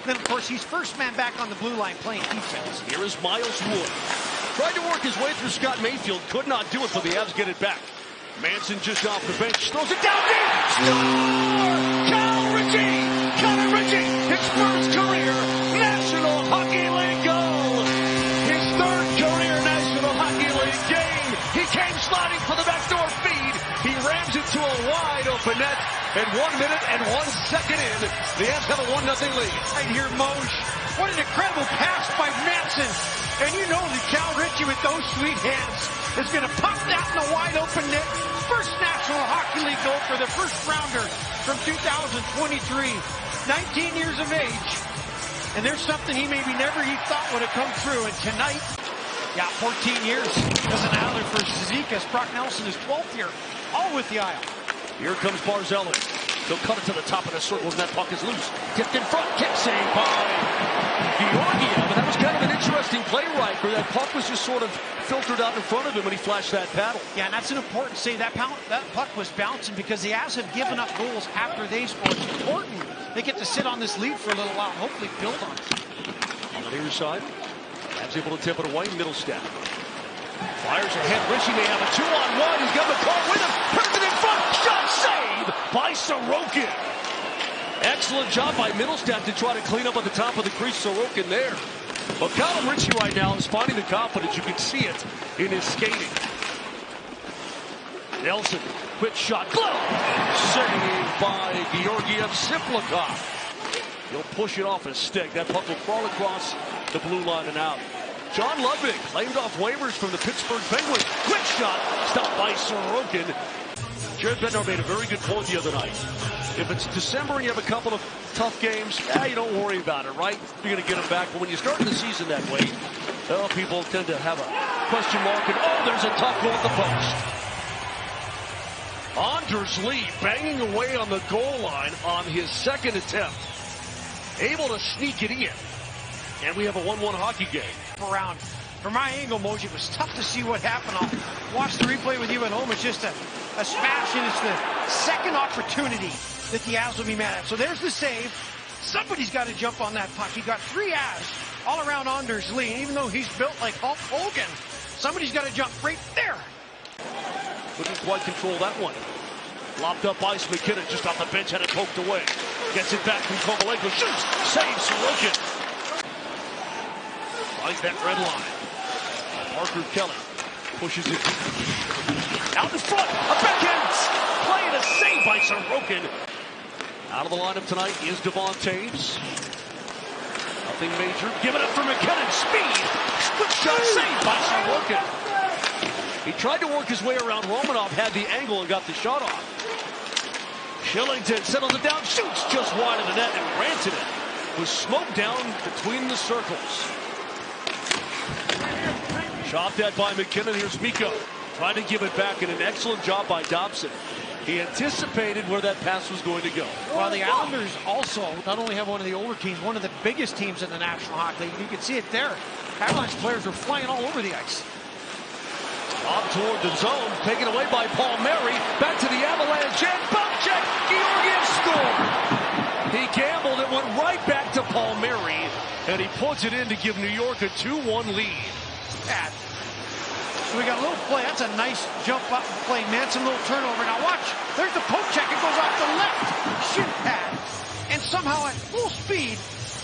Then, of course, he's first man back on the blue line playing defense. Here is Miles Wood. Tried to work his way through Scott Mayfield. Could not do it, but the Avs get it back. Manson just off the bench. Throws it down deep. Score! Cal Ritchie! Connor Ritchie! His first career National Hockey League goal! His third career National Hockey League game. He came sliding for the backdoor feed. He rams it to a wide open net. At 1 minute and 1 second in, the Avs have a 1-0 lead. Right here, Moj. What an incredible pass by Manson. And you know that Cal Ritchie with those sweet hands is going to pop that in the wide open net. First National Hockey League goal for the first rounder from 2023. 19 years of age. And there's something he maybe never thought would have come through. And tonight, 14 years as an Islander for Zizekas. Brock Nelson is 12th year, all with the Isle. Here comes Barzal. He'll cut it to the top of the circle and that puck is loose. Tipped in front, kick save by Georgiev. And that was kind of an interesting play right where that puck was just sort of filtered out in front of him when he flashed that paddle. Yeah, and that's an important save. That puck was bouncing because the Avs have given up goals after they scored. It's important. They get to sit on this lead for a little while and hopefully build on it. On the near side, Avs able to tip it away. Middlestat fires ahead. Ritchie may have a 2-on-1. He's got the car with him. Turns it in front. Shot save by Sorokin. Excellent job by Middlestat to try to clean up at the top of the crease. Sorokin there. But Callum Ritchie right now is finding the confidence. You can see it in his skating. Nelson, quick shot. Glove. Saved by Georgiev Siplikov. He'll push it off his stick. That puck will crawl across the blue line and out. John Ludwig claimed off waivers from the Pittsburgh Penguins. Quick shot, stopped by Sorokin. Jared Bednar made a very good point the other night. If it's December and you have a couple of tough games, you don't worry about it, right? You're going to get them back. But when you start the season that way, people tend to have a question mark. And, there's a tough goal at the post. Anders Lee banging away on the goal line on his second attempt. Able to sneak it in. And we have a 1-1 hockey game. Around. From my angle, Moj, it was tough to see what happened. I'll watch the replay with you at home. It's just a smash, and it's the second opportunity that the Avs will be mad at. So there's the save. Somebody's got to jump on that puck. He got 3 Avs all around Anders Lee. Even though he's built like Hulk Hogan, somebody's got to jump right there. Couldn't quite control that one. Lopped up Ice McKinnon just off the bench, had it poked away. Gets it back from Kovalenko. Shoots. Saves Sorokin. Right that red line. Parker Kelly pushes it out in front. A backhand play and a save by Sorokin. Out of the lineup tonight is Devon Taves. Nothing major. Give it up for McKinnon. Speed. Quick shot saved by Sorokin. He tried to work his way around Romanov, had the angle and got the shot off. Shillington settles it down, shoots just wide of the net, and Rantanen was smoked down between the circles. Shot that by McKinnon. Here's Mikko. Trying to give it back, and an excellent job by Dobson. He anticipated where that pass was going to go. Well, the Islanders also not only have one of the older teams, one of the biggest teams in the National Hockey League. You can see it there. Avalanche players were flying all over the ice. Off toward the zone, taken away by Paul Mary. Back to the Avalanche, and bump check. Georgiev scored. He gambled. It went right back to Paul Mary, and he puts it in to give New York a 2-1 lead. So we got a little play. That's a nice jump up and play. Manson, little turnover. Now watch. There's the poke check. It goes off the left shin pad. And somehow at full speed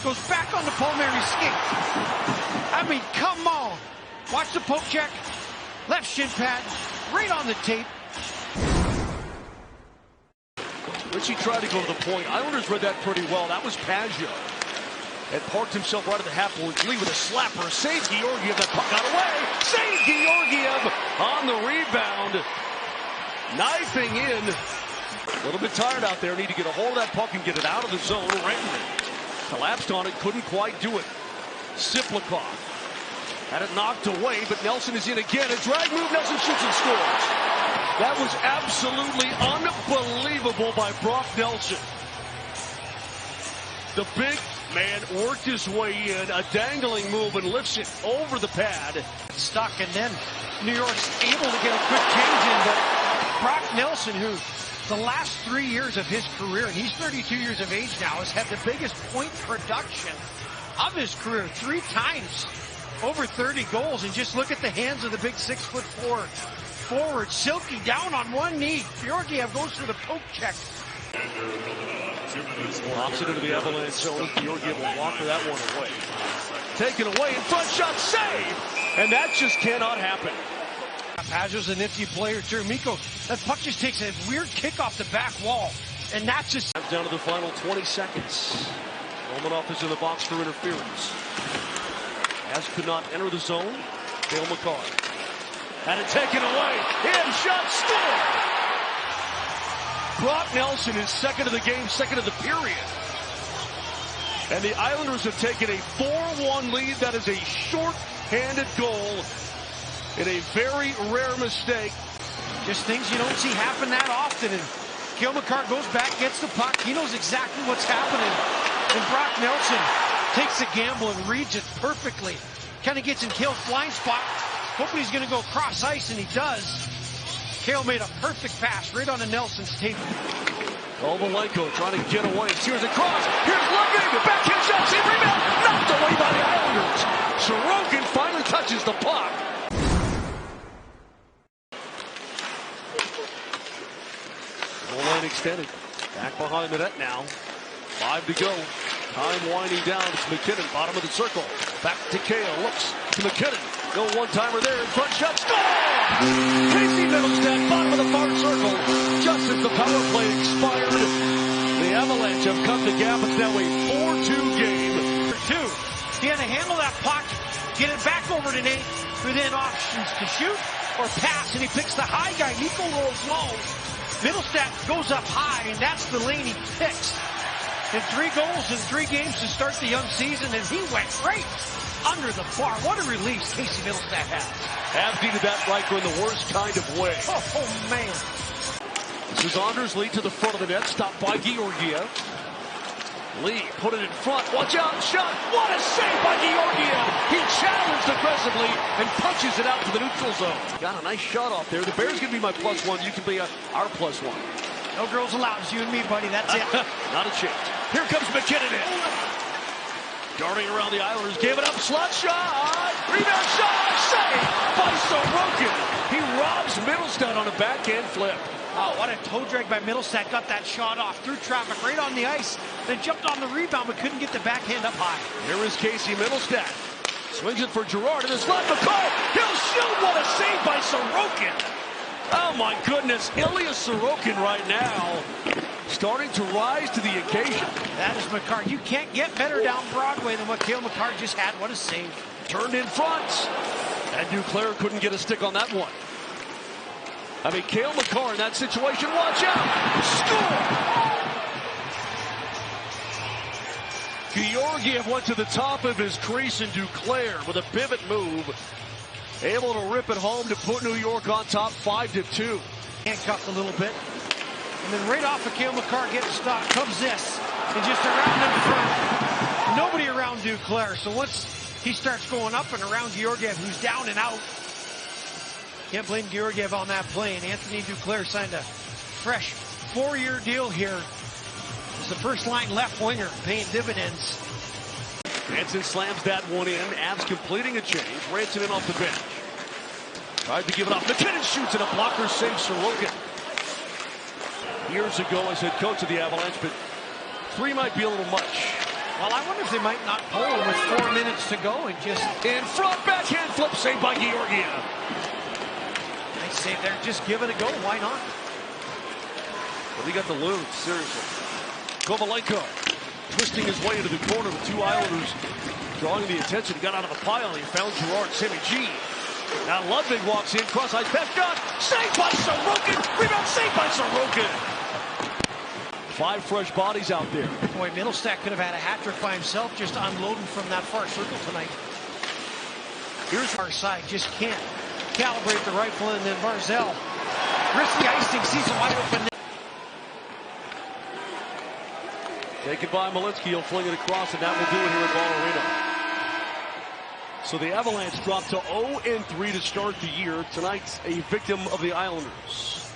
goes back on the Paul Mary skate. I mean, come on. Watch the poke check. Left shin pad. Right on the tape. Ritchie tried to go to the point. Islanders read that pretty well. That was Pageau. And parked himself right at the half point. Lee with a slapper. Save Georgiev. That puck got away. Save Georgiev on the rebound. Knifing in. A little bit tired out there. Need to get a hold of that puck and get it out of the zone. Rantanen collapsed on it. Couldn't quite do it. Siplikov had it knocked away, but Nelson is in again. A drag move. Nelson shoots and scores. That was absolutely unbelievable by Brock Nelson. The big man worked his way in, a dangling move, and lifts it over the pad. Stuck, and then New York's able to get a quick change in, but Brock Nelson, who the last 3 years of his career, and he's 32 years of age now, has had the biggest point production of his career. 3 times over 30 goals. And just look at the hands of the big 6'4" forward. Silky down on one knee. Georgiev goes for the poke check. Pops it into the Avalanche zone. Georgiev will walk for that one away. Taken away, in front shot, save! And that just cannot happen. Pageau's a nifty player too. Mikko, that puck just takes a weird kick off the back wall. And that's just... Down to the final 20 seconds. Romanov is in the box for interference. As could not enter the zone. Cale Makar had it taken away. In, shot, score! Brock Nelson is second of the game, second of the period. And the Islanders have taken a 4-1 lead. That is a short-handed goal in a very rare mistake. Just things you don't see happen that often. And Cale Makar goes back, gets the puck. He knows exactly what's happening. And Brock Nelson takes a gamble and reads it perfectly. Kind of gets in Cale's blind spot, hoping he's going to go cross ice, and he does. Cale made a perfect pass right onto Nelson's table. Kovalenko trying to get away. Steers across. Here's Logan. The backhand shot. Save rebound. Knocked away by the Islanders. Sorokin finally touches the puck. Goal line extended. Back behind the net now. 5 to go. Time winding down. It's McKinnon, bottom of the circle. Back to Cale. Looks to McKinnon. No one-timer there. In front shot. Score! Casey Middlestat, bottom of the far circle. Just as the power play expired, the Avalanche have cut the gap. It's now a 4-2 game. He had to handle that puck, get it back over to Nate, who then options to shoot or pass, and he picks the high guy. Nico rolls low. Middlestat goes up high, and that's the lane he picks. And 3 goals in 3 games to start the young season, and he went right under the bar. What a release Casey Middlestat has. Have needed that Riker in the worst kind of way. Oh man. This is Anders Lee to the front of the net, stopped by Georgiev. Lee put it in front. Watch out, shot. What a save by Georgiev. He challenged aggressively and punches it out to the neutral zone. Got a nice shot off there. The Bears can be my +1. You can be our +1. No girls allowed. It's you and me, buddy. That's it. Not a chance. Here comes McKinnon in. Darting around the Islanders. Gave it up. Slot shot. Rebound shot. Save by Sorokin. He robs Middlestat on a backhand flip. Oh, what a toe drag by Middlestat. Got that shot off through traffic right on the ice. Then jumped on the rebound but couldn't get the backhand up high. Here is Casey Middlestat. Swings it for Girard in the slot. McCall. He'll shoot. What a save by Sorokin. Oh my goodness. Ilya Sorokin right now starting to rise to the occasion. That is Makar. You can't get better down Broadway than what Cale Makar just had. What a save. Turned in front. And Duclair couldn't get a stick on that one. I mean, Cale Makar in that situation, watch out! Score! Georgiev went to the top of his crease, and Duclair with a pivot move, able to rip it home to put New York on top 5-2. Handcuffed a little bit. And then right off of Cale Makar getting stopped comes this. And just around in front. Nobody around Duclair. So once he starts going up and around Georgiev, who's down and out, can't blame Georgiev on that play. And Anthony Duclair signed a fresh 4-year deal here. He's the first line left winger, paying dividends. Ranson slams that one in. Avs completing a change. Ranson in off the bench. Tried to give it off. McKinnon shoots and a blocker saves Sorokin. Years ago as head coach of the Avalanche, but 3 might be a little much. Well, I wonder if they might not pull him with 4 minutes to go and just... In front, backhand flip, saved by Georgiev. Nice save there. Just give it a go. Why not? Well, he got the loot, seriously. Kovalenko twisting his way into the corner with 2 Islanders drawing the attention. He got out of the pile. He found Gerard Sammy G. Now Ludwig walks in, cross ice pass, shot, saved by Sorokin. Rebound saved by Sorokin. 5 fresh bodies out there. Boy, Middlestat could have had a hat trick by himself, just unloading from that far circle tonight. Here's our side, just can't calibrate the rifle, and then Barzal risks the icing, sees a wide open net. Taken by Malinsky, he'll fling it across, and that will do it here at Ball Arena. So the Avalanche dropped to 0-3 to start the year. Tonight's a victim of the Islanders.